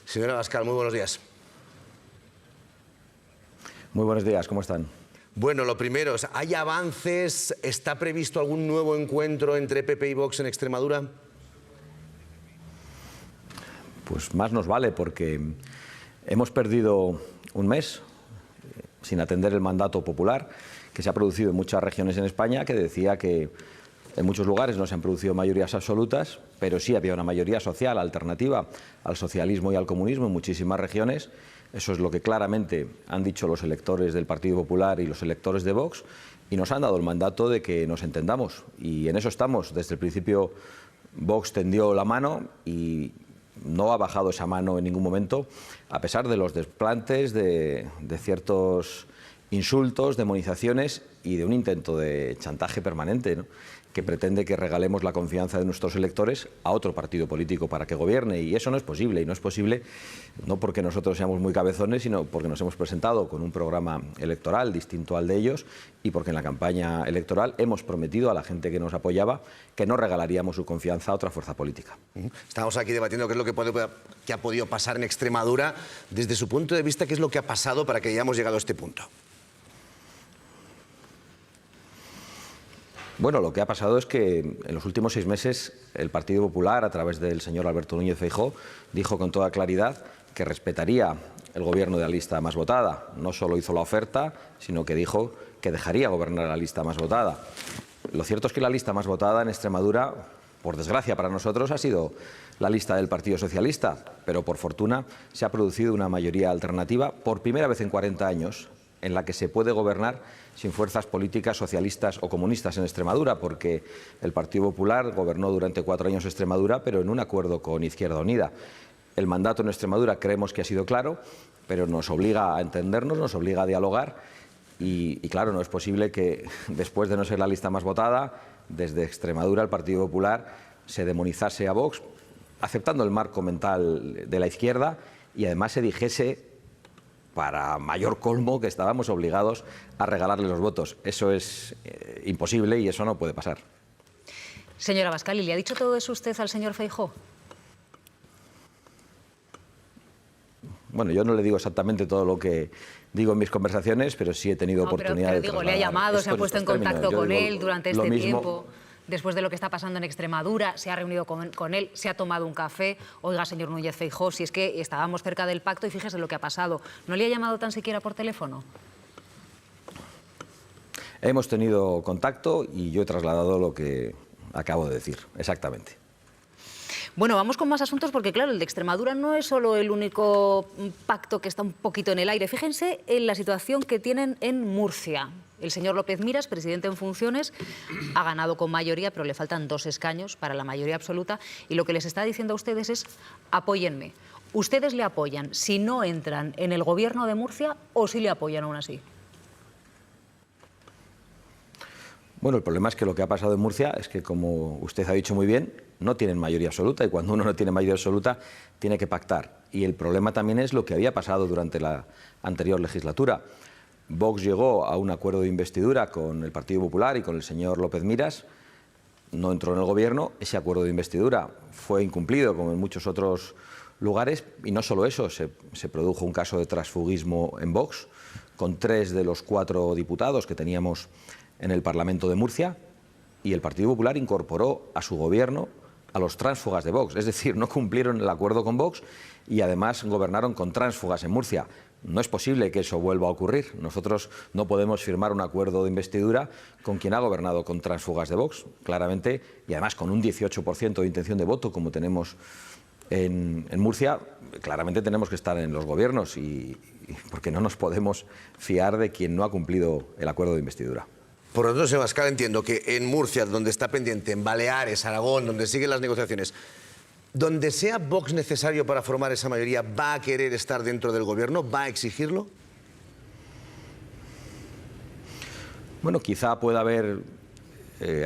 Señora Abascal, muy buenos días. Muy buenos días, ¿cómo están? Bueno, lo primero, ¿hay avances? ¿Está previsto algún nuevo encuentro entre PP y Vox en Extremadura? Pues más nos vale, porque hemos perdido un mes sin atender el mandato popular que se ha producido en muchas regiones en España, que decía que en muchos lugares no se han producido mayorías absolutas, pero sí había una mayoría social alternativa al socialismo y al comunismo en muchísimas regiones. Eso es lo que claramente han dicho los electores del Partido Popular y los electores de Vox, y nos han dado el mandato de que nos entendamos. Y en eso estamos. Desde el principio Vox tendió la mano y no ha bajado esa mano en ningún momento, a pesar de los desplantes, de ciertos insultos, demonizaciones y de un intento de chantaje permanente, ¿no?, que pretende que regalemos la confianza de nuestros electores a otro partido político para que gobierne. Y eso no es posible. Y no es posible no porque nosotros seamos muy cabezones, sino porque nos hemos presentado con un programa electoral distinto al de ellos y porque en la campaña electoral hemos prometido a la gente que nos apoyaba que no regalaríamos su confianza a otra fuerza política. Estamos aquí debatiendo qué es lo que ha podido pasar en Extremadura. Desde su punto de vista, ¿qué es lo que ha pasado para que hayamos llegado a este punto? Bueno, lo que ha pasado es que en los últimos 6 meses el Partido Popular, a través del señor Alberto Núñez Feijóo, dijo con toda claridad que respetaría el gobierno de la lista más votada. No solo hizo la oferta, sino que dijo que dejaría gobernar la lista más votada. Lo cierto es que la lista más votada en Extremadura, por desgracia para nosotros, ha sido la lista del Partido Socialista, pero por fortuna se ha producido una mayoría alternativa por primera vez en 40 años en la que se puede gobernar sin fuerzas políticas socialistas o comunistas en Extremadura, porque el Partido Popular gobernó durante 4 años Extremadura, pero en un acuerdo con Izquierda Unida. El mandato en Extremadura creemos que ha sido claro, pero nos obliga a entendernos, nos obliga a dialogar y claro, no es posible que después de no ser la lista más votada, desde Extremadura el Partido Popular se demonizase a Vox, aceptando el marco mental de la izquierda, y además se dijese, para mayor colmo, que estábamos obligados a regalarle los votos. Eso es imposible y eso no puede pasar. Señora Abascal, ¿y le ha dicho todo eso usted al señor Feijóo? Bueno, yo no le digo exactamente todo lo que digo en mis conversaciones, pero sí he tenido oportunidad de le ha llamado, se ha puesto en contacto con él durante este tiempo. Después de lo que está pasando en Extremadura, se ha reunido con él, se ha tomado un café. Oiga, señor Núñez Feijóo, si es que estábamos cerca del pacto y fíjese lo que ha pasado. ¿No le ha llamado tan siquiera por teléfono? Hemos tenido contacto y yo he trasladado lo que acabo de decir, exactamente. Bueno, vamos con más asuntos porque, claro, el de Extremadura no es solo el único pacto que está un poquito en el aire. Fíjense en la situación que tienen en Murcia. El señor López Miras, presidente en funciones, ha ganado con mayoría, pero le faltan 2 escaños para la mayoría absoluta. Y lo que les está diciendo a ustedes es: apóyenme. ¿Ustedes le apoyan si no entran en el gobierno de Murcia o si le apoyan aún así? Bueno, el problema es que lo que ha pasado en Murcia es que, como usted ha dicho muy bien, no tienen mayoría absoluta, y cuando uno no tiene mayoría absoluta tiene que pactar. Y el problema también es lo que había pasado durante la anterior legislatura. Vox llegó a un acuerdo de investidura con el Partido Popular y con el señor López Miras, no entró en el gobierno, ese acuerdo de investidura fue incumplido como en muchos otros lugares, y no solo eso, se produjo un caso de transfugismo en Vox, con 3 de los 4 diputados que teníamos en el Parlamento de Murcia, y el Partido Popular incorporó a su gobierno a los tránsfugas de Vox, es decir, no cumplieron el acuerdo con Vox y además gobernaron con tránsfugas en Murcia. No es posible que eso vuelva a ocurrir. Nosotros no podemos firmar un acuerdo de investidura con quien ha gobernado con tránsfugas de Vox, claramente, y además con un 18% de intención de voto, como tenemos en Murcia. Claramente tenemos que estar en los gobiernos, porque no nos podemos fiar de quien no ha cumplido el acuerdo de investidura. Por lo tanto, señor Abascal, entiendo que en Murcia, donde está pendiente, en Baleares, Aragón, donde siguen las negociaciones, donde sea Vox necesario para formar esa mayoría, ¿va a querer estar dentro del gobierno? ¿Va a exigirlo? Bueno, quizá pueda haber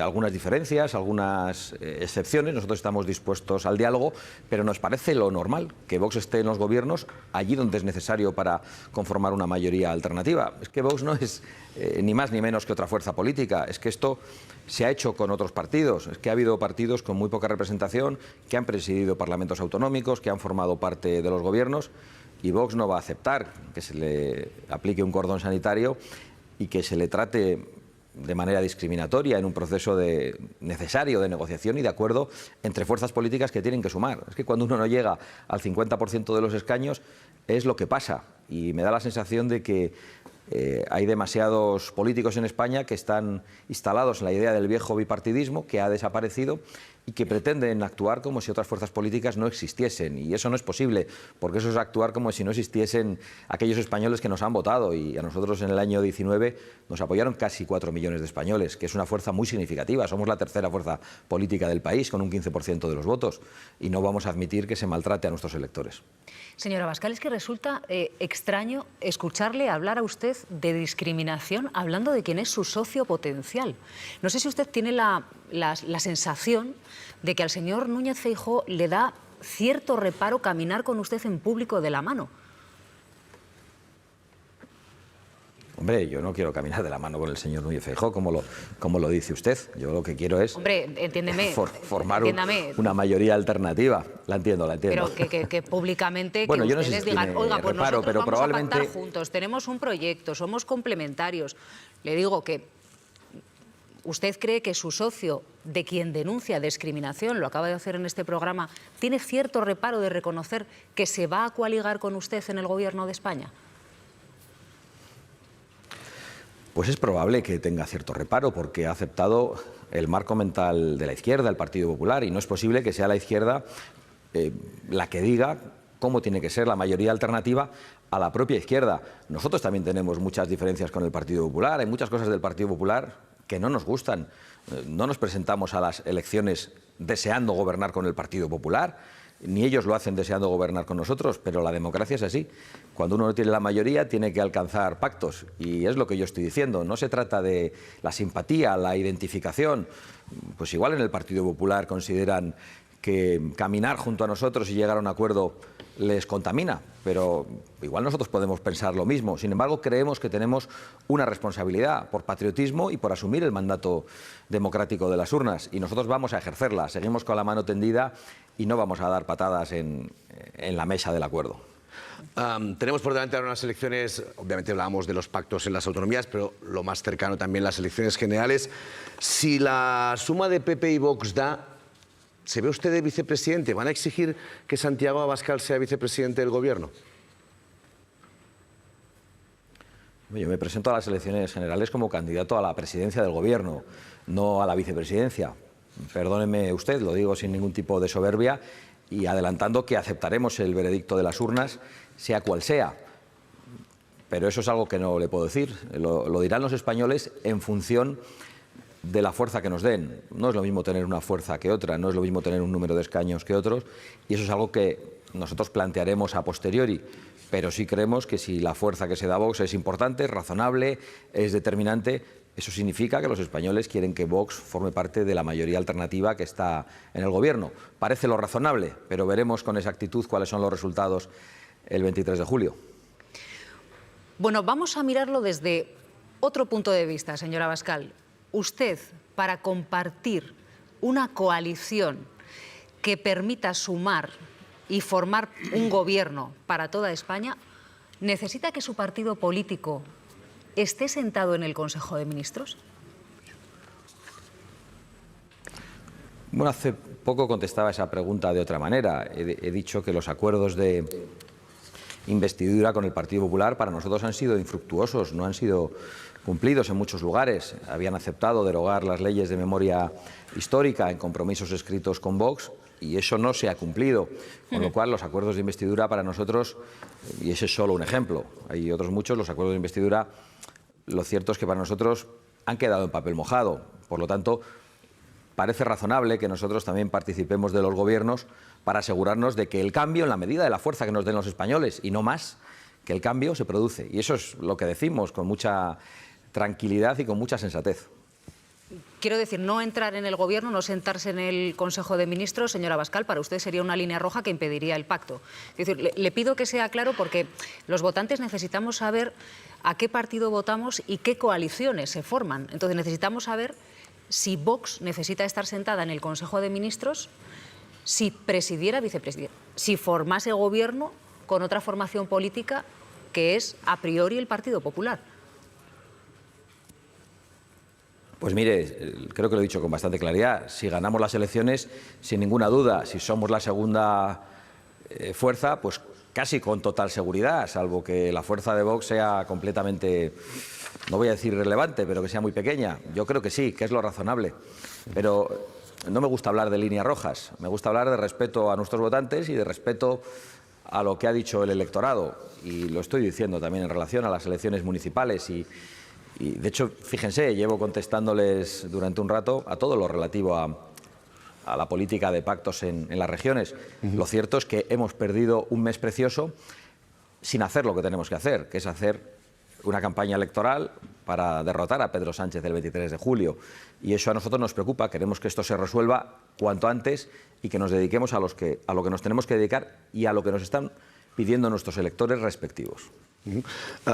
algunas diferencias, algunas excepciones. Nosotros estamos dispuestos al diálogo, pero nos parece lo normal que Vox esté en los gobiernos allí donde es necesario para conformar una mayoría alternativa. Es que Vox no es ni más ni menos que otra fuerza política. Es que esto se ha hecho con otros partidos. Es que ha habido partidos con muy poca representación que han presidido parlamentos autonómicos, que han formado parte de los gobiernos, y Vox no va a aceptar que se le aplique un cordón sanitario y que se le trate de manera discriminatoria en un proceso necesario de negociación y de acuerdo entre fuerzas políticas que tienen que sumar. Es que cuando uno no llega al 50% de los escaños es lo que pasa, y me da la sensación de que hay demasiados políticos en España que están instalados en la idea del viejo bipartidismo que ha desaparecido y que pretenden actuar como si otras fuerzas políticas no existiesen. Y eso no es posible, porque eso es actuar como si no existiesen aquellos españoles que nos han votado. Y a nosotros en el año 19 nos apoyaron casi 4 millones de españoles, que es una fuerza muy significativa. Somos la tercera fuerza política del país, con un 15% de los votos. Y no vamos a admitir que se maltrate a nuestros electores. Señora Abascal, es que resulta extraño escucharle hablar a usted de discriminación hablando de quién es su socio potencial. No sé si usted tiene la sensación de que al señor Núñez Feijóo le da cierto reparo caminar con usted en público de la mano. Hombre, yo no quiero caminar de la mano con el señor Núñez Feijóo, como lo dice usted. Yo lo que quiero es formar una mayoría alternativa. La entiendo. Pero que públicamente bueno, que yo no ustedes sé si digan, oiga, pues reparo, nosotros pero vamos probablemente a pactar juntos, tenemos un proyecto, somos complementarios. Le digo que usted cree que su socio, de quien denuncia discriminación, lo acaba de hacer en este programa, tiene cierto reparo de reconocer que se va a coaligar con usted en el gobierno de España. Pues es probable que tenga cierto reparo, porque ha aceptado el marco mental de la izquierda, el Partido Popular, y no es posible que sea la izquierda la que diga cómo tiene que ser la mayoría alternativa a la propia izquierda. Nosotros también tenemos muchas diferencias con el Partido Popular, hay muchas cosas del Partido Popular que no nos gustan. No nos presentamos a las elecciones deseando gobernar con el Partido Popular, ni ellos lo hacen deseando gobernar con nosotros, pero la democracia es así. Cuando uno no tiene la mayoría, tiene que alcanzar pactos, y es lo que yo estoy diciendo. No se trata de la simpatía, la identificación. Pues igual en el Partido Popular consideran que caminar junto a nosotros y llegar a un acuerdo les contamina, pero igual nosotros podemos pensar lo mismo. Sin embargo, creemos que tenemos una responsabilidad por patriotismo y por asumir el mandato democrático de las urnas, y nosotros vamos a ejercerla. Seguimos con la mano tendida y no vamos a dar patadas en la mesa del acuerdo. Tenemos por delante ahora unas elecciones, obviamente hablábamos de los pactos en las autonomías, pero lo más cercano también las elecciones generales. Si la suma de PP y Vox da, ¿se ve usted de vicepresidente? ¿Van a exigir que Santiago Abascal sea vicepresidente del Gobierno? Yo me presento a las elecciones generales como candidato a la presidencia del Gobierno, no a la vicepresidencia. Perdóneme usted, lo digo sin ningún tipo de soberbia y adelantando que aceptaremos el veredicto de las urnas, sea cual sea. Pero eso es algo que no le puedo decir. Lo dirán los españoles en función de la fuerza que nos den. No es lo mismo tener una fuerza que otra, no es lo mismo tener un número de escaños que otros, y eso es algo que nosotros plantearemos a posteriori, pero sí creemos que si la fuerza que se da a Vox es importante, es razonable, es determinante, eso significa que los españoles quieren que Vox forme parte de la mayoría alternativa que está en el Gobierno. Parece lo razonable, pero veremos con exactitud cuáles son los resultados el 23 de julio. Bueno, vamos a mirarlo desde otro punto de vista, señora Abascal. Usted, para compartir una coalición que permita sumar y formar un gobierno para toda España, ¿necesita que su partido político esté sentado en el Consejo de Ministros? Bueno, hace poco contestaba esa pregunta de otra manera. He dicho que los acuerdos de investidura con el Partido Popular para nosotros han sido infructuosos, no han sido cumplidos en muchos lugares. Habían aceptado derogar las leyes de memoria histórica en compromisos escritos con Vox y eso no se ha cumplido. Con lo cual, los acuerdos de investidura para nosotros, y ese es solo un ejemplo, hay otros muchos, los acuerdos de investidura, lo cierto es que para nosotros han quedado en papel mojado. Por lo tanto, parece razonable que nosotros también participemos de los gobiernos para asegurarnos de que el cambio, en la medida de la fuerza que nos den los españoles, y no más, que el cambio se produce. Y eso es lo que decimos con mucha tranquilidad y con mucha sensatez. Quiero decir, no entrar en el Gobierno, no sentarse en el Consejo de Ministros, señora Abascal, para usted sería una línea roja que impediría el pacto. Es decir, le pido que sea claro porque los votantes necesitamos saber a qué partido votamos y qué coaliciones se forman. Entonces necesitamos saber si Vox necesita estar sentada en el Consejo de Ministros, si presidiera, vicepresidiera, si formase gobierno con otra formación política que es a priori el Partido Popular. Pues mire, creo que lo he dicho con bastante claridad. Si ganamos las elecciones, sin ninguna duda, si somos la segunda fuerza, pues casi con total seguridad, salvo que la fuerza de Vox sea completamente, no voy a decir irrelevante, pero que sea muy pequeña. Yo creo que sí, que es lo razonable. Pero no me gusta hablar de líneas rojas, me gusta hablar de respeto a nuestros votantes y de respeto a lo que ha dicho el electorado. Y lo estoy diciendo también en relación a las elecciones municipales y de hecho, fíjense, llevo contestándoles durante un rato a todo lo relativo a la política de pactos en las regiones. Lo cierto es que hemos perdido un mes precioso sin hacer lo que tenemos que hacer, que es hacer una campaña electoral para derrotar a Pedro Sánchez el 23 de julio. Y eso a nosotros nos preocupa, queremos que esto se resuelva cuanto antes y que nos dediquemos a lo que nos tenemos que dedicar y a lo que nos están pidiendo nuestros electores respectivos.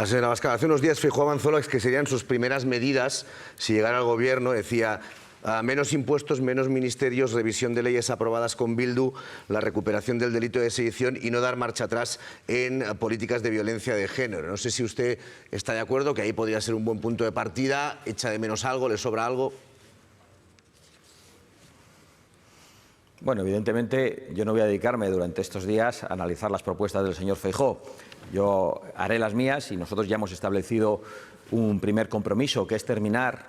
Señora Abascal, hace unos días Feijóo avanzó las que serían sus primeras medidas si llegara al Gobierno. Decía, menos impuestos, menos ministerios, revisión de leyes aprobadas con Bildu, la recuperación del delito de sedición y no dar marcha atrás en políticas de violencia de género. No sé si usted está de acuerdo, que ahí podría ser un buen punto de partida, echa de menos algo, le sobra algo. Bueno, evidentemente yo no voy a dedicarme durante estos días a analizar las propuestas del señor Feijóo. Yo haré las mías y nosotros ya hemos establecido un primer compromiso, que es terminar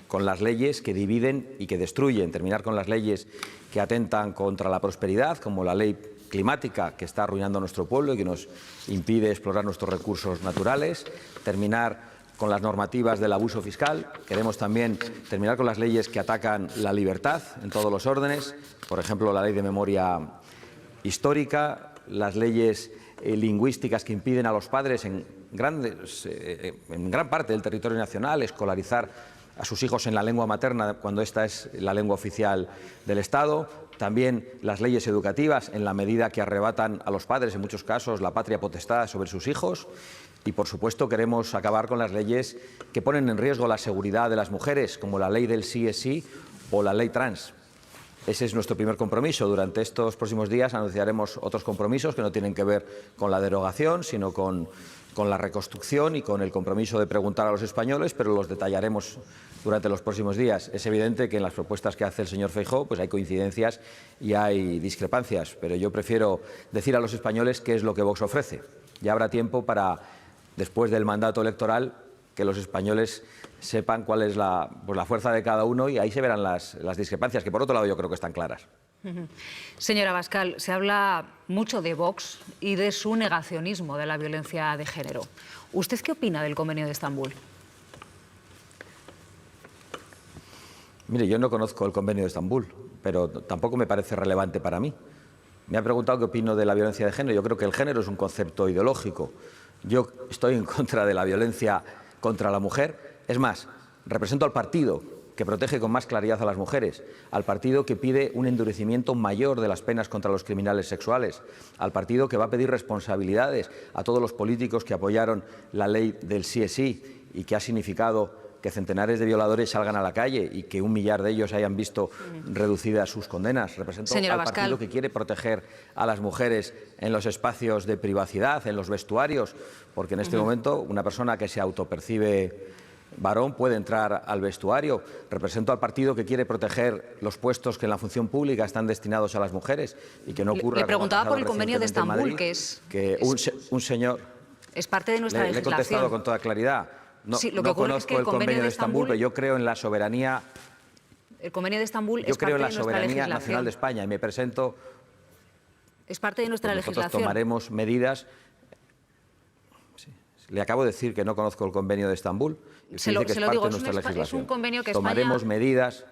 con las leyes que dividen y que destruyen, terminar con las leyes que atentan contra la prosperidad, como la ley climática, que está arruinando a nuestro pueblo y que nos impide explorar nuestros recursos naturales, terminar con las normativas del abuso fiscal. Queremos también terminar con las leyes que atacan la libertad en todos los órdenes, por ejemplo, la ley de memoria histórica, las leyes lingüísticas que impiden a los padres en gran parte del territorio nacional escolarizar a sus hijos en la lengua materna cuando esta es la lengua oficial del Estado. También las leyes educativas, en la medida que arrebatan a los padres, en muchos casos, la patria potestad sobre sus hijos. Y, por supuesto, queremos acabar con las leyes que ponen en riesgo la seguridad de las mujeres, como la ley del sí es sí o la ley trans. Ese es nuestro primer compromiso. Durante estos próximos días anunciaremos otros compromisos que no tienen que ver con la derogación, sino con la reconstrucción y con el compromiso de preguntar a los españoles, pero los detallaremos durante los próximos días. Es evidente que en las propuestas que hace el señor Feijóo pues hay coincidencias y hay discrepancias, pero yo prefiero decir a los españoles qué es lo que Vox ofrece. Ya habrá tiempo para, después del mandato electoral, que los españoles sepan cuál es la fuerza de cada uno y ahí se verán las discrepancias, que por otro lado yo creo que están claras. Señora Abascal, se habla mucho de Vox y de su negacionismo de la violencia de género. ¿Usted qué opina del Convenio de Estambul? Mire, yo no conozco el Convenio de Estambul, pero tampoco me parece relevante para mí. Me ha preguntado qué opino de la violencia de género. Yo creo que el género es un concepto ideológico. Yo estoy en contra de la violencia contra la mujer. Es más, represento al partido que protege con más claridad a las mujeres, al partido que pide un endurecimiento mayor de las penas contra los criminales sexuales, al partido que va a pedir responsabilidades a todos los políticos que apoyaron la ley del sí es sí y que ha significado que centenares de violadores salgan a la calle y que 1 millar de ellos hayan visto reducidas sus condenas. Represento al partido que quiere proteger a las mujeres en los espacios de privacidad, en los vestuarios, porque en este momento una persona que se autopercibe varón puede entrar al vestuario. Represento al partido que quiere proteger los puestos que en la función pública están destinados a las mujeres y que no ocurra. Le preguntaba por el Convenio de Estambul, que un señor. Es parte de nuestra legislación. Le he contestado con toda claridad. No, sí, lo que no ocurre conozco es que el Convenio de Estambul, pero yo creo en la soberanía. El Convenio de Estambul yo es creo parte en la de nuestra soberanía legislación nacional de España y me presento. Es parte de nuestra nosotros legislación. Tomaremos medidas. Sí. Le acabo de decir que no conozco el Convenio de Estambul. Y Se lo digo, es un convenio que tomaremos España medidas.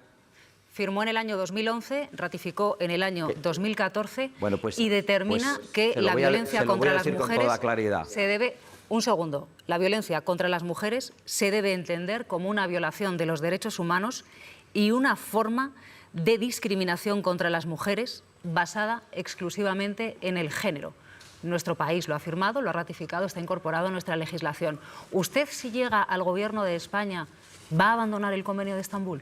firmó en el año 2011, ratificó en el año 2014 Bueno, pues, y determina pues, que se lo la voy a- violencia se lo voy contra a las decir con mujeres toda claridad. se debe... Un segundo. La violencia contra las mujeres se debe entender como una violación de los derechos humanos y una forma de discriminación contra las mujeres basada exclusivamente en el género. Nuestro país lo ha firmado, lo ha ratificado, está incorporado a nuestra legislación. ¿Usted, si llega al Gobierno de España, va a abandonar el Convenio de Estambul?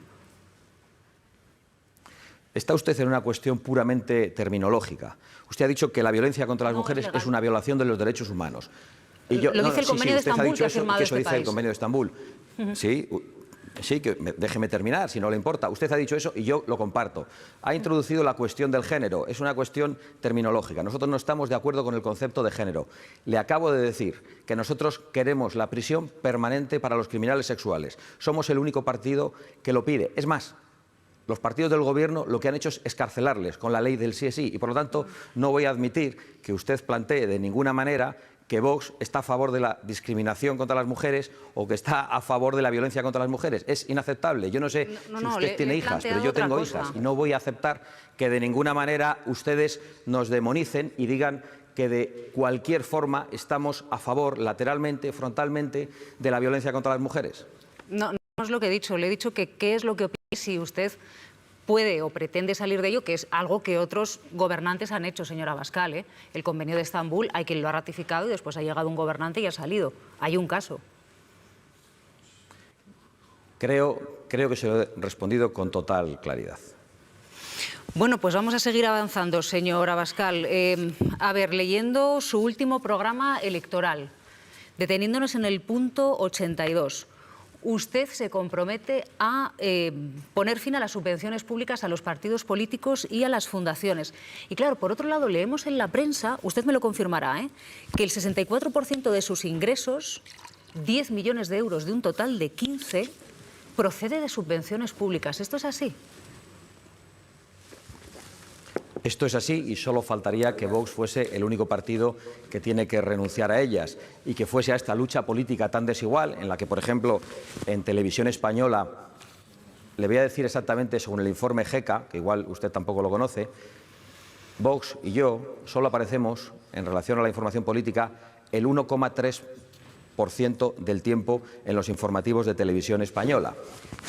Está usted en una cuestión puramente terminológica. Usted ha dicho que la violencia contra las No, mujeres es legal. es una violación de los derechos humanos. Lo dice el Convenio de usted ha Estambul, dicho que ha eso, firmado que eso este dice el país. Convenio de Estambul. Sí, déjeme terminar, si no le importa. Usted ha dicho eso y yo lo comparto. Ha introducido la cuestión del género. Es una cuestión terminológica. Nosotros no estamos de acuerdo con el concepto de género. Le acabo de decir que nosotros queremos la prisión permanente para los criminales sexuales. Somos el único partido que lo pide. Es más, los partidos del Gobierno lo que han hecho es excarcelarles con la ley del sí es sí y, por lo tanto, no voy a admitir que usted plantee de ninguna manera que Vox está a favor de la discriminación contra las mujeres o que está a favor de la violencia contra las mujeres. Es inaceptable. Yo no sé si usted tiene hijas, pero yo tengo hijas y no voy a aceptar que de ninguna manera ustedes nos demonicen y digan que de cualquier forma estamos a favor, lateralmente, frontalmente, de la violencia contra las mujeres. No, no es lo que he dicho. Le he dicho que qué es lo que opina si usted puede o pretende salir de ello, que es algo que otros gobernantes han hecho, señora Abascal, ¿eh? El Convenio de Estambul, hay quien lo ha ratificado y después ha llegado un gobernante y ha salido. Hay un caso. Creo que se lo he respondido con total claridad. Bueno, pues vamos a seguir avanzando, señor Abascal. A ver, leyendo su último programa electoral, deteniéndonos en el punto 82. Usted se compromete a poner fin a las subvenciones públicas a los partidos políticos y a las fundaciones. Y claro, por otro lado, leemos en la prensa, usted me lo confirmará, que el 64% de sus ingresos, 10 millones de euros de un total de 15, procede de subvenciones públicas. ¿Esto es así? Esto es así y solo faltaría que Vox fuese el único partido que tiene que renunciar a ellas y que fuese a esta lucha política tan desigual en la que, por ejemplo, en Televisión Española, le voy a decir exactamente según el informe GECA, que igual usted tampoco lo conoce, Vox y yo solo aparecemos en relación a la información política el 1,3% del tiempo en los informativos de Televisión Española.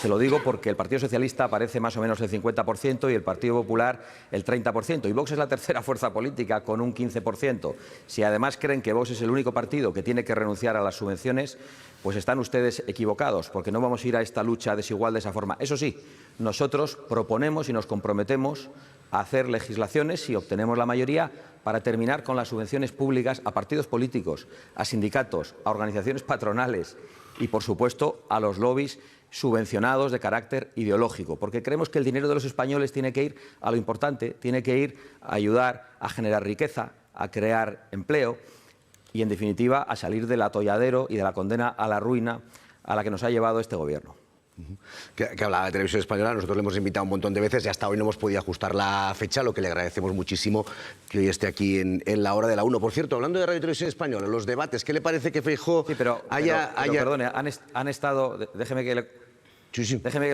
Se lo digo porque el Partido Socialista aparece más o menos el 50% y el Partido Popular el 30%. Y Vox es la tercera fuerza política con un 15%. Si además creen que Vox es el único partido que tiene que renunciar a las subvenciones, pues están ustedes equivocados, porque no vamos a ir a esta lucha desigual de esa forma. Eso sí, nosotros proponemos y nos comprometemos a hacer legislaciones, si obtenemos la mayoría, para terminar con las subvenciones públicas a partidos políticos, a sindicatos, a organizaciones patronales y, por supuesto, a los lobbies subvencionados de carácter ideológico, porque creemos que el dinero de los españoles tiene que ir a lo importante, tiene que ir a ayudar a generar riqueza, a crear empleo y, en definitiva, a salir del atolladero y de la condena a la ruina a la que nos ha llevado este Gobierno. Que hablaba de Televisión Española, nosotros le hemos invitado un montón de veces y hasta hoy no hemos podido ajustar la fecha, lo que le agradecemos muchísimo que hoy esté aquí en la hora de la 1. Por cierto, hablando de Radio Televisión Española, los debates, ¿qué le parece que Feijóo haya...? Perdone, han estado, déjeme que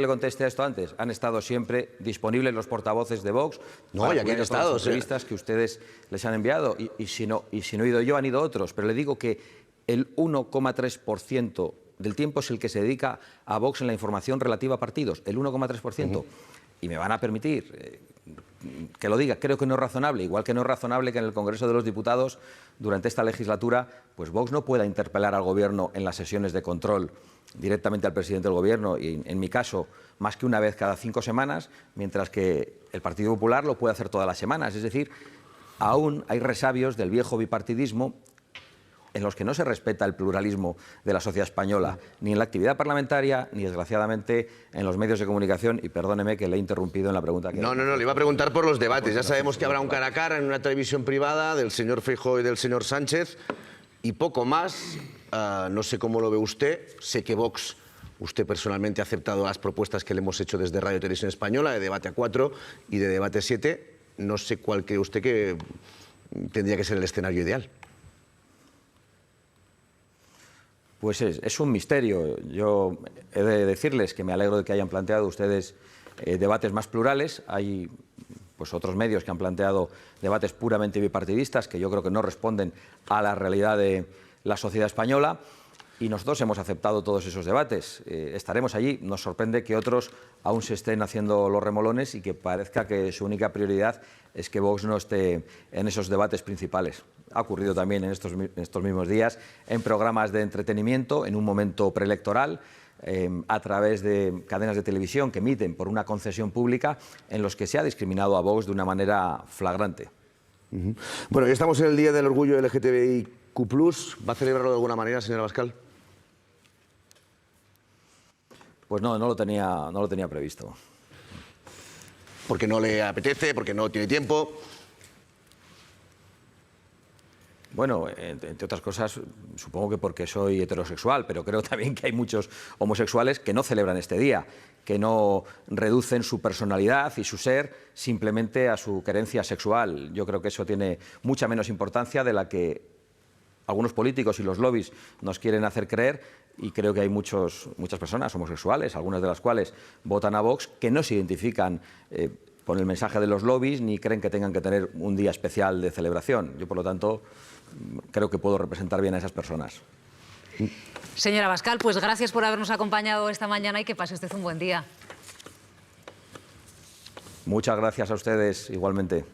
le conteste a esto antes, han estado siempre disponibles los portavoces de Vox. No, ya que han estado. Las entrevistas que ustedes les han enviado y si no he ido yo, han ido otros, pero le digo que el 1,3% del tiempo es el que se dedica a Vox en la información relativa a partidos, el 1,3%. Y me van a permitir que lo diga, creo que no es razonable, igual que no es razonable que en el Congreso de los Diputados, durante esta legislatura, pues Vox no pueda interpelar al Gobierno en las sesiones de control directamente al presidente del Gobierno y, en mi caso, más que una vez cada 5 semanas, mientras que el Partido Popular lo puede hacer todas las semanas. Es decir, aún hay resabios del viejo bipartidismo en los que no se respeta el pluralismo de la sociedad española, ni en la actividad parlamentaria, ni desgraciadamente en los medios de comunicación, y perdóneme que le he interrumpido en la pregunta que... No, le iba a preguntar por los debates. Ya sabemos que habrá un cara a cara en una televisión privada del señor Feijóo y del señor Sánchez, y poco más. No sé cómo lo ve usted. Sé que Vox, usted personalmente ha aceptado las propuestas que le hemos hecho desde Radio Televisión Española, de debate a 4 y de debate 7. No sé cuál cree usted que tendría que ser el escenario ideal. Pues es un misterio. Yo he de decirles que me alegro de que hayan planteado ustedes debates más plurales. Hay pues otros medios que han planteado debates puramente bipartidistas que yo creo que no responden a la realidad de la sociedad española. Y nosotros hemos aceptado todos esos debates. Estaremos allí. Nos sorprende que otros aún se estén haciendo los remolones y que parezca que su única prioridad es que Vox no esté en esos debates principales. Ha ocurrido también en estos mismos días en programas de entretenimiento, en un momento preelectoral, a través de cadenas de televisión que emiten por una concesión pública, en los que se ha discriminado a Vox de una manera flagrante. Bueno, ya estamos en el Día del Orgullo LGTBIQ+. ¿Va a celebrarlo de alguna manera, señora Abascal? Pues no lo tenía previsto. Porque no le apetece, porque no tiene tiempo. Bueno, entre otras cosas, supongo que porque soy heterosexual, pero creo también que hay muchos homosexuales que no celebran este día, que no reducen su personalidad y su ser simplemente a su querencia sexual. Yo creo que eso tiene mucha menos importancia de la que algunos políticos y los lobbies nos quieren hacer creer, y creo que hay muchas personas homosexuales, algunas de las cuales votan a Vox, que no se identifican con el mensaje de los lobbies ni creen que tengan que tener un día especial de celebración. Yo, por lo tanto, creo que puedo representar bien a esas personas. Señora Abascal, pues gracias por habernos acompañado esta mañana y que pase usted un buen día. Muchas gracias a ustedes igualmente.